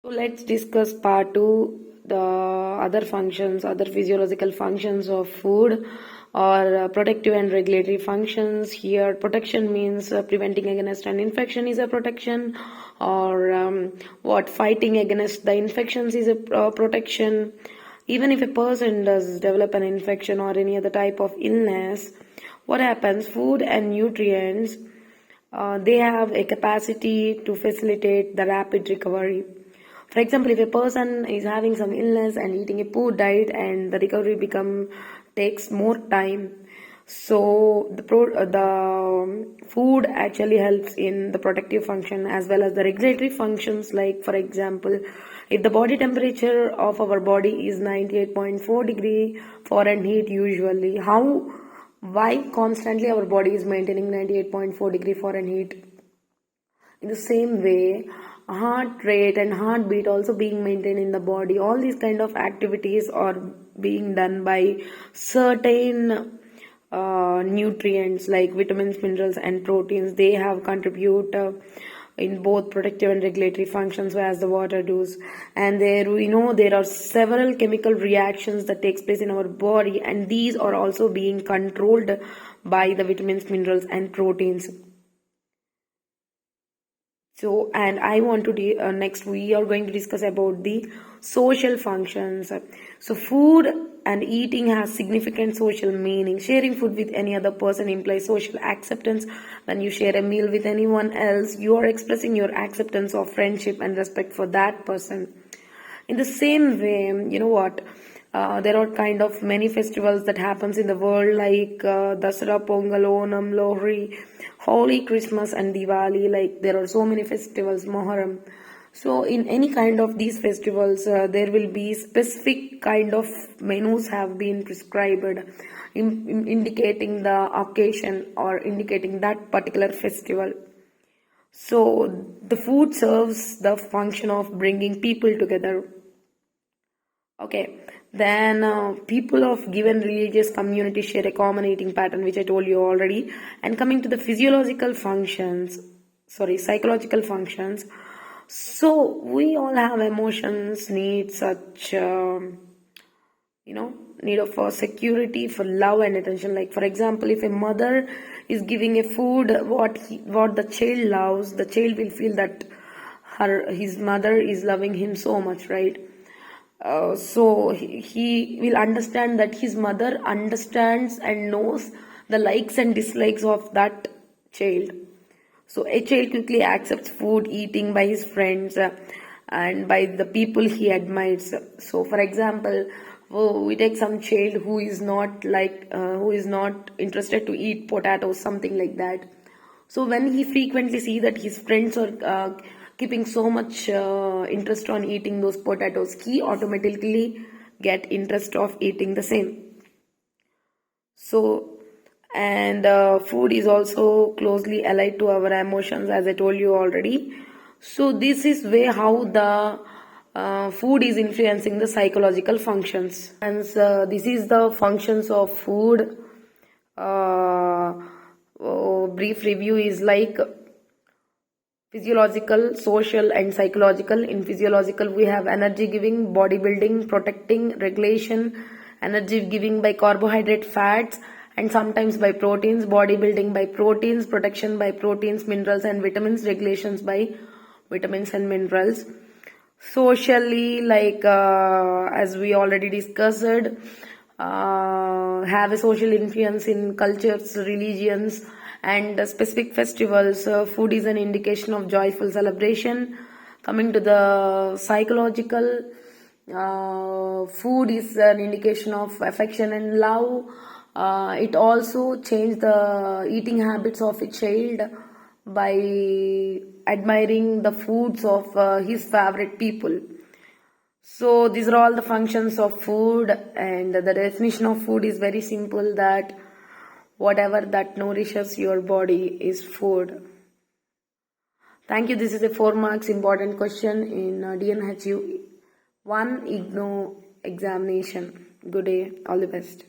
So let's discuss part 2, the other functions, other physiological functions of food, or protective and regulatory functions. Here protection means preventing against an infection is a protection, or what fighting against the infections is a protection. Even if a person does develop an infection or any other type of illness, what happens? Food and nutrients, they have a capacity to facilitate the rapid recovery. For example, if a person is having some illness and eating a poor diet, and the recovery takes more time, so the food actually helps in the protective function as well as the regulatory functions. Like for example, if the body temperature of our body is 98.4 degree Fahrenheit usually, why constantly our body is maintaining 98.4 degree Fahrenheit? In the same way, heart rate and heartbeat also being maintained in the body. All these kind of activities are being done by certain nutrients like vitamins, minerals and proteins. They have contribute in both protective and regulatory functions as the water does. And there we know there are several chemical reactions that takes place in our body, and these are also being controlled by the vitamins, minerals and proteins. So, and I want to next we are going to discuss about the social functions. So, food and eating has significant social meaning. Sharing food with any other person implies social acceptance. When you share a meal with anyone else, you are expressing your acceptance of friendship and respect for that person. In the same way, you know what? There are kind of many festivals that happens in the world like Dasara, Pongal, Onam, Lohri, Holi, Christmas and Diwali. Like there are so many festivals, Moharram. So in any kind of these festivals, there will be specific kind of menus have been prescribed, indicating the occasion or indicating that particular festival. So the food serves the function of bringing people together. Okay, then people of given religious community share a common eating pattern, which I told you already. And coming to the psychological functions. So we all have emotions, needs such, need of security, for love and attention. Like for example, if a mother is giving a food what the child loves, the child will feel that his mother is loving him so much, right? So he will understand that his mother understands and knows the likes and dislikes of that child. So a child quickly accepts food eating by his friends and by the people he admires. So for example, we take some child who is not interested to eat potatoes, something like that. So when he frequently see that his friends are keeping so much interest on eating those potatoes, he automatically get interest of eating the same. So, and food is also closely allied to our emotions, as I told you already. So this is way how the food is influencing the psychological functions. And this is the functions of food. Brief review is like physiological, social and psychological. In physiological, we have energy giving, body building, protecting, regulation, energy giving by carbohydrate, fats and sometimes by proteins, body building by proteins, protection by proteins, minerals and vitamins, regulations by vitamins and minerals. Socially, like as we already discussed, have a social influence in cultures, religions and specific festivals. Food is an indication of joyful celebration. Coming to the psychological, food is an indication of affection and love. It also changes the eating habits of a child by admiring the foods of his favorite people. So these are all the functions of food, and the definition of food is very simple, that whatever that nourishes your body is food. Thank you. This is a 4 marks important question in dnhe 1 ignou examination. Good day. All the best.